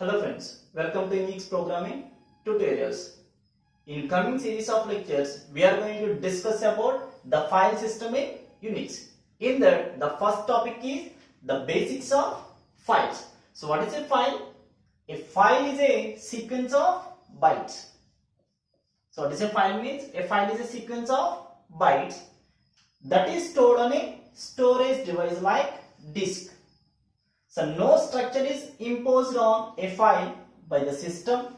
Hello friends, welcome to Unix Programming Tutorials. In coming series of lectures, we are going to discuss about the file system in Unix. In that, the first topic is the basics of files. So what is a file? A file is a sequence of bytes. So what is a file means? A file is a sequence of bytes that is stored on a storage device like disk. So no structure is imposed on a file by the system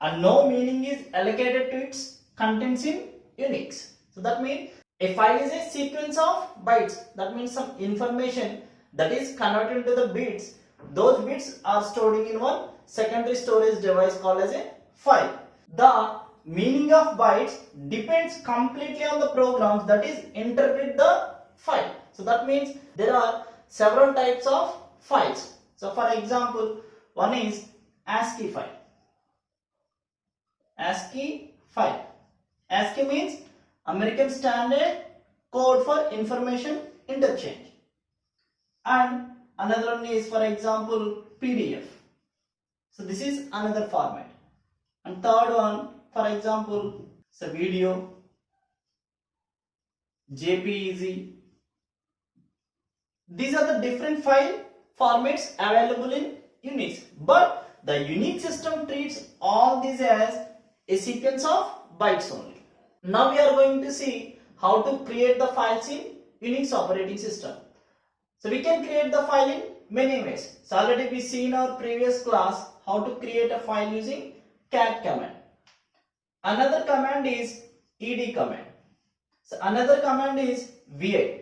and no meaning is allocated to its contents in Unix. So that means a file is a sequence of bytes. That means some information that is converted into the bits. Those bits are stored in one secondary storage device called as a file. The meaning of bytes depends completely on the programs that is interpret the file. So that means there are several types of files. So for example, one is ASCII file. ASCII file. ASCII means American Standard Code for Information Interchange. And another one is, for example, PDF. So this is another format. And third one, for example, so video, JPEG. These are the different file formats available in Unix, but the Unix system treats all these as a sequence of bytes only. Now we are going to see how to create the files in Unix operating system. So we can create the file in many ways. So already we see in our previous class how to create a file using cat command. Another command is ed command. So another command is vi.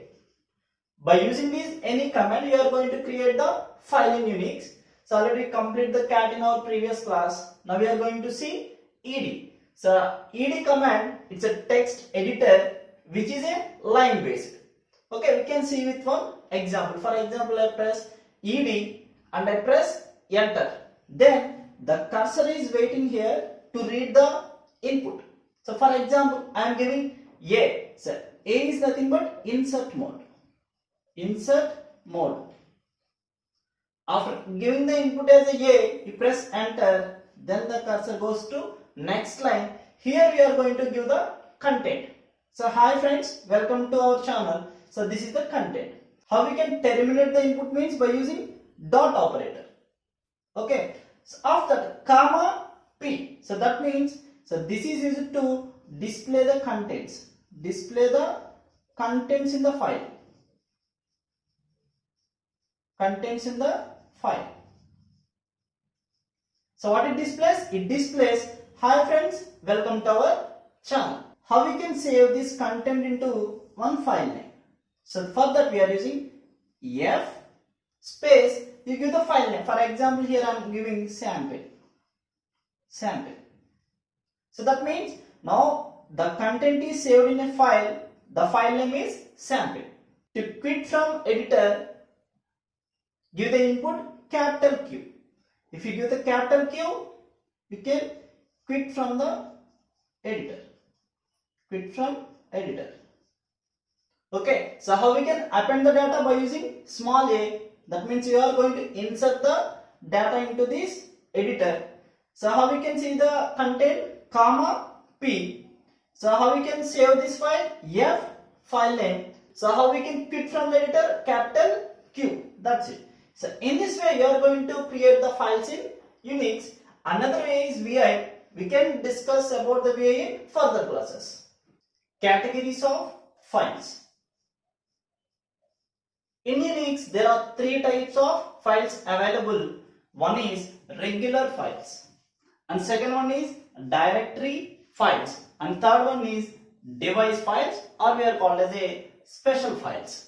By using this any command, we are going to create the file in Unix. So already complete the cat in our previous class. Now we are going to see ed. So ed command, it's a text editor which is a line based. Okay, we can see with one example. For example, I press ed and I press enter. Then the cursor is waiting here to read the input. So for example, I am giving A. So A is nothing but insert mode. Insert mode. After giving the input as a, you press enter, then the cursor goes to next line. Here we are going to give the content. So hi friends, welcome to our channel. So this is the content. How we can terminate the input means by using dot operator. Okay. So after that, comma p. So that means, so this is used to display the contents. Display the contents in the file. Contents in the file. So what it displays? It displays, hi friends, welcome to our channel. How we can save this content into one file name? So for that we are using f space, you give the file name. For example, here I am giving sample. Sample. So that means now the content is saved in a file. The file name is sample. To quit from editor, give the input capital Q. If you give the capital Q, you can quit from the editor. Quit from editor. Okay, so how we can append the data by using small a. That means you are going to insert the data into this editor. So how we can see the content, comma p. So how we can save this file, f file name. So how we can quit from the editor, capital Q. That's it. So in this way you are going to create the files in Unix. Another way is VI. We can discuss about the VI in further classes. Categories of files. In Unix there are three types of files available. One is regular files and second one is directory files and third one is device files, or we are called as a special files.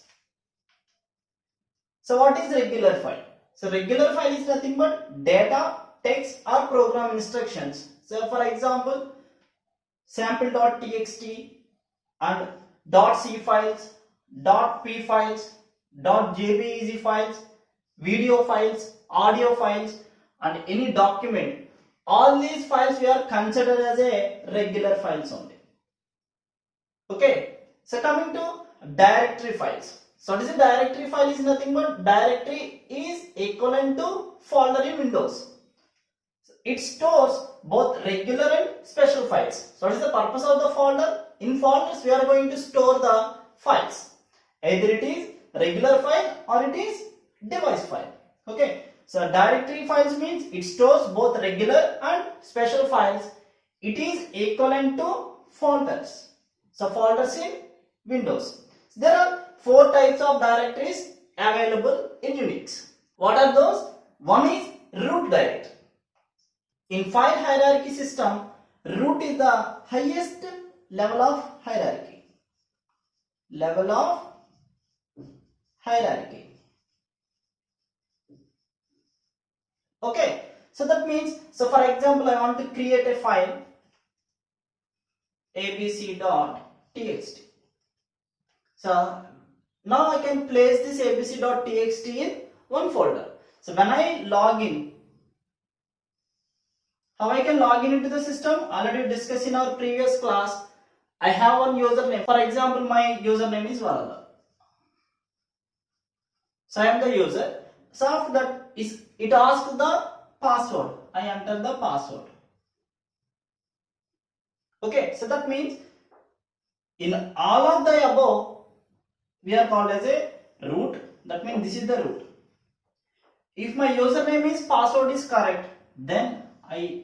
So what is regular file? So regular file is nothing but data, text or program instructions. So for example, sample.txt and .c files, .p files, .jpeg files, video files, audio files and any document. All these files we are considered as a regular files only. Okay. So coming to directory files. So what is a directory file? Is nothing but directory is equivalent to folder in Windows. it stores both regular and special files. So what is the purpose of the folder? In folders we are going to store the files. Either it is regular file or it is device file. Okay. So directory files means it stores both regular and special files. It is equivalent to folders. So folders in Windows. There are 4 types of directories available in Unix. What are those? One is root directory. In file hierarchy system, root is the highest level of hierarchy. Level of hierarchy. Okay, so that means, so for example, I want to create a file abc.txt. So now I can place this abc.txt in one folder. So when I log in, how I can log in into the system? Already discussed in our previous class. I have one username. For example, my username is Varada. So I am the user. So after that, it asks the password. I enter the password. Okay, so that means in all of the above, we are called as a root. That means this is the root. If my username is password is correct, then I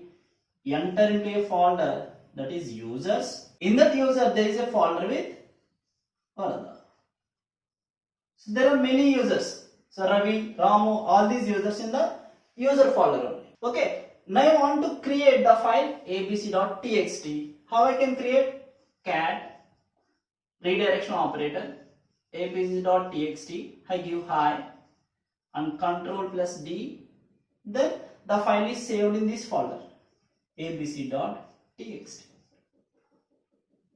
enter into a folder that is users. In that user, there is a folder with Varada. So there are many users. So Ravi, Ramu, all these users in the user folder only. Okay. Now I want to create the file abc.txt. How I can create? Cat redirection operator abc.txt. I give hi and control plus D. Then the file is saved in this folder abc.txt.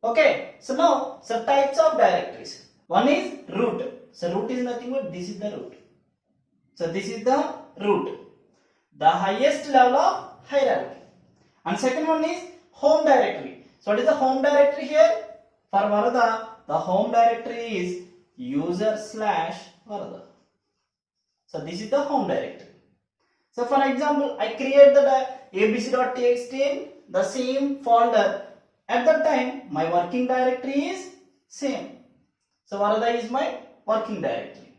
Okay. So now, so types of directories. One is root. So root is nothing but this is the root. So this is the root, the highest level of hierarchy. And second one is home directory. So what is the home directory here? For Varada, the home directory is user/Varada. So this is the home directory. So for example, I create the abc.txt in the same folder. At that time, my working directory is same. So Varada is my working directory.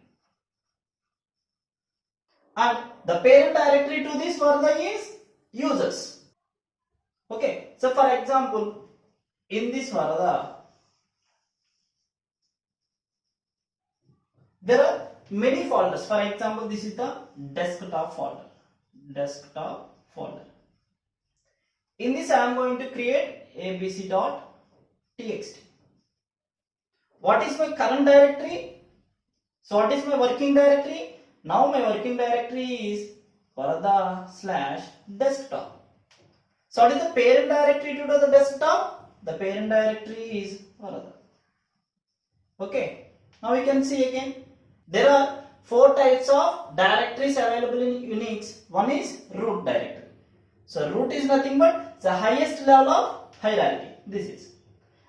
And the parent directory to this Varada is users. Okay, so for example, in this Varada, there are many folders. For example, this is the desktop folder. Desktop folder. In this, I am going to create abc.txt. What is my current directory? So what is my working directory? Now my working directory is Varada/desktop. So what is the parent directory to the desktop? The parent directory is Varada. Okay. Now we can see again. There are 4 types of directories available in Unix. One is root directory. So root is nothing but the highest level of hierarchy. This is.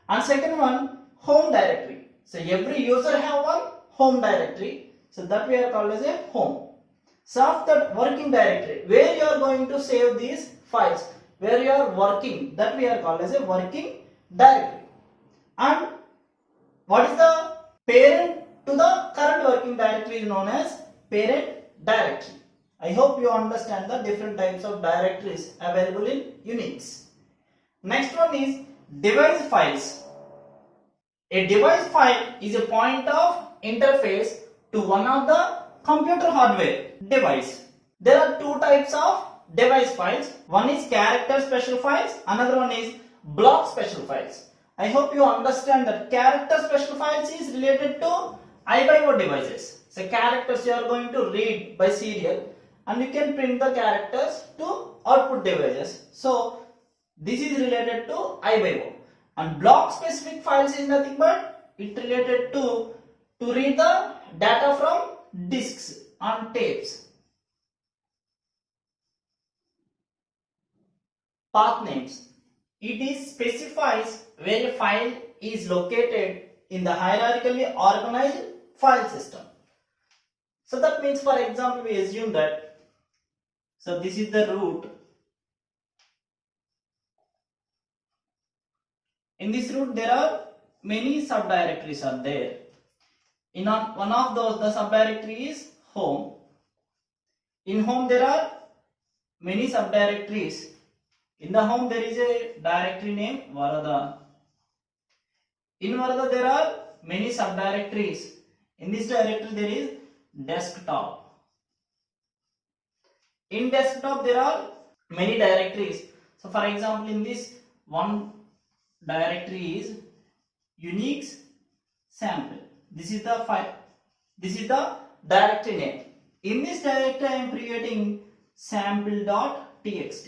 And second one, home directory. So every user have one home directory. So that we are called as a home. So after working directory, where you are going to save these files, where you are working, that we are called as a working directory. And what is the parent to the current working directory is known as parent directory. I hope you understand the different types of directories available in Unix. Next one is device files. A device file is a point of interface to one of the computer hardware device. There are 2 types of device files. One is character special files, another one is block special files. I hope you understand that character special files is related to I/O devices. So characters you are going to read by serial and you can print the characters to output devices. So this is related to I/O. And block specific files is nothing but it related to read the data from disks on tapes. Path names. It specifies where a file is located in the hierarchically organized file system. So that means, for example, we assume that, so this is the root In this root there are many subdirectories are there. In one of those, the subdirectory is home. In home there are many subdirectories. In the home there is a directory named Varada. In Varada there are many subdirectories. In this directory there is desktop. In desktop there are many directories. So for example, in this one directory is Unix sample. This is the file. This is the directory name. In this directory I am creating sample.txt.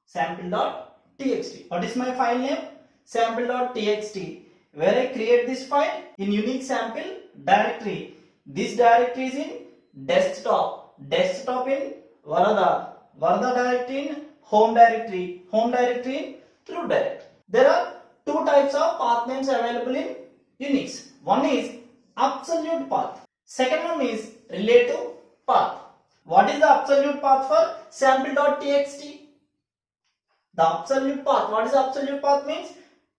Sample.txt. What is my file name? Sample.txt. Where I create this file in Unix sample directory. This directory is in desktop. Desktop in Varada. Varada directory in home directory. Home directory in root directory. There are two types of path names available in Unix. One is absolute path. Second one is relative path. What is the absolute path for sample.txt? The absolute path. What is absolute path means?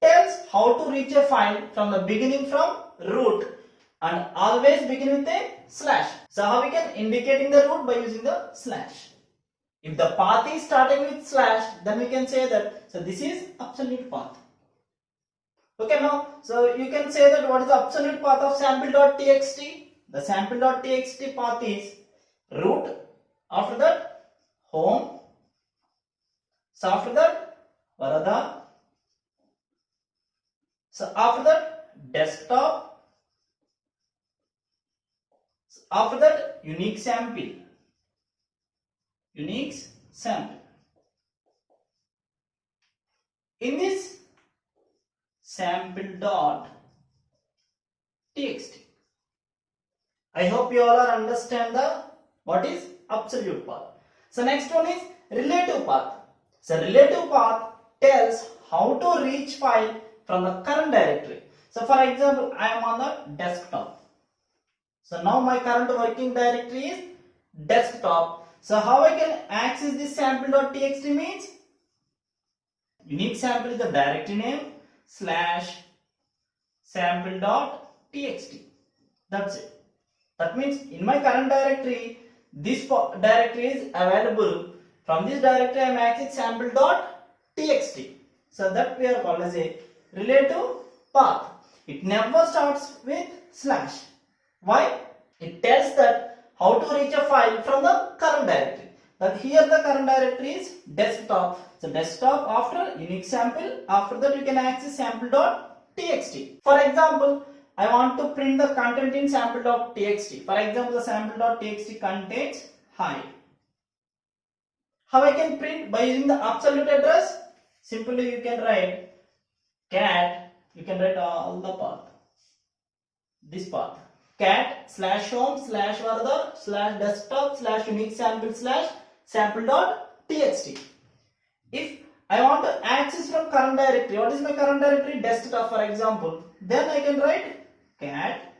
Tells how to reach a file from the beginning from root and always begin with a slash. So how we can indicating the root by using the slash. If the path is starting with slash, then we can say that, so this is absolute path. Okay, now, so you can say that what is the absolute path of sample.txt? The sample.txt path is root, after that home, so after that Varada, so after that desktop, so after that Unix sample. Unix sample. In this sample.txt, I hope you all are understand the what is absolute path. So next one is relative path. So relative path tells how to reach file from the current directory. So for example, I am on the desktop. So now my current working directory is desktop. So how I can access this sample.txt means Unix sample is the directory name slash sample.txt. That's it. That means in my current directory, this directory is available. From this directory I am accessing sample.txt. So that we are called as a relative path. It never starts with slash. Why? It tells that how to reach a file from the current directory. That here the current directory is desktop. So desktop after Unix sample, after that you can access sample.txt. For example, I want to print the content in sample.txt. For example, the sample.txt contains hi. How I can print? By using the absolute address? Simply you can write cat, you can write all the path. This path. Cat slash home slash varada slash desktop slash Unix sample slash sample.txt. If I want to access from current directory, what is my current directory? Desktop, for example. Then I can write cat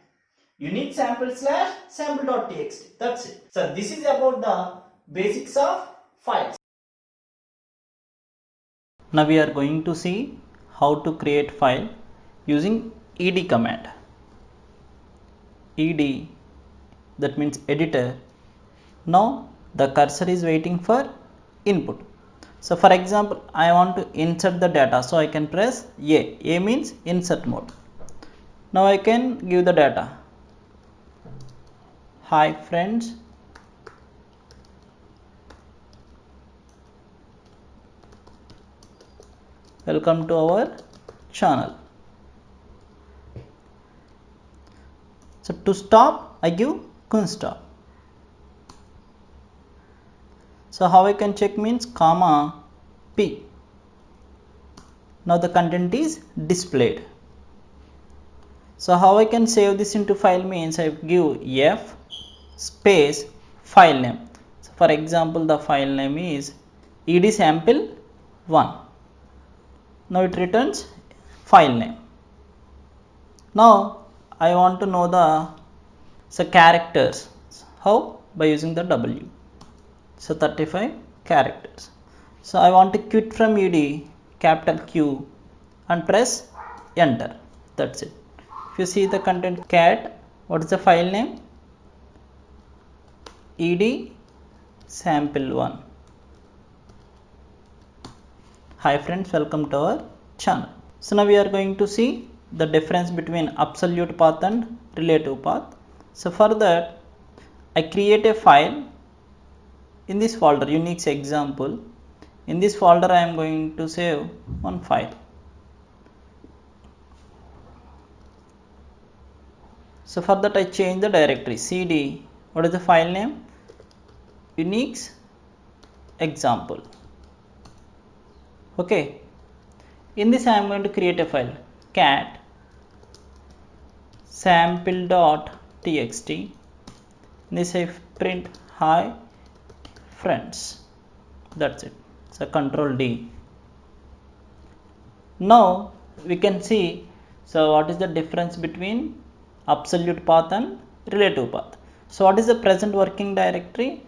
Unix sample slash sample.txt. That's it. So this is about the basics of files. Now we are going to see how to create file using ed command. Ed, that means editor. Now the cursor is waiting for input. So for example, I want to insert the data, so I can press A. A means insert mode. Now I can give the data. Hi friends, welcome to our channel. So to stop, I give constop. So how I can check means comma p. Now the content is displayed. So how I can save this into file means I give f space file name. So for example, the file name is edsample1. Now it returns file name. Now I want to know the characters. How? By using the W. So 35 characters. So I want to quit from ed, capital Q, and press enter. That's it. If you see the content cat, what is the file name? ed sample1. Hi friends, welcome to our channel. So now we are going to see the difference between absolute path and relative path. So for that, I create a file in this folder, Unix example. In this folder I am going to save one file. So for that I change the directory cd. What is the file name? Unix example. Okay. In this I am going to create a file cat sample.txt. In this I print hi friends. That's it. So control D. Now we can see, so what is the difference between absolute path and relative path. So what is the present working directory?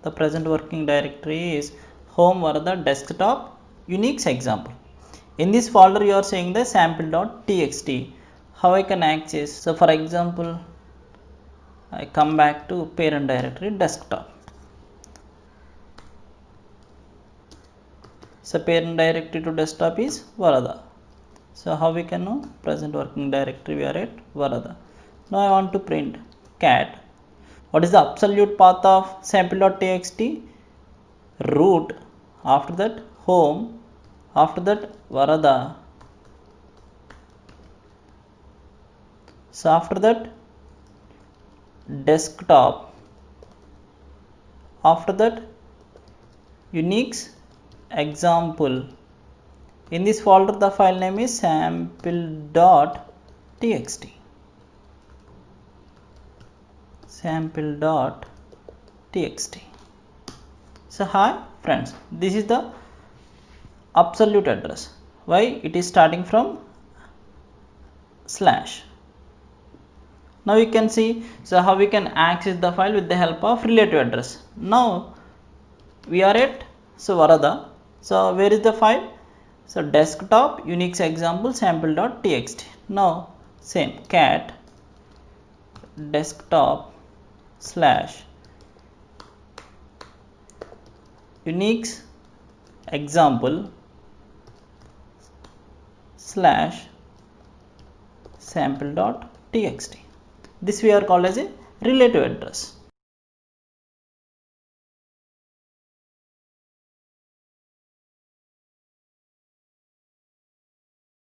The present working directory is home or the desktop Unix example. In this folder you are saying the sample.txt. How I can access? So for example, I come back to parent directory desktop. So parent directory to desktop is Varada. So how we can know? Present working directory, we are at Varada. Now I want to print cat. What is the absolute path of sample.txt? Root, after that home, after that Varada. So after that desktop, after that Unix example. In this folder the file name is sample.txt. sample.txt. So hi friends, this is the absolute address. Why? It is starting from slash. Now you can see, so how we can access the file with the help of relative address. Now we are at Varada. So where is the file? So desktop Unix example sample.txt. Now same cat desktop slash Unix example slash sample.txt. This we are called as a relative address.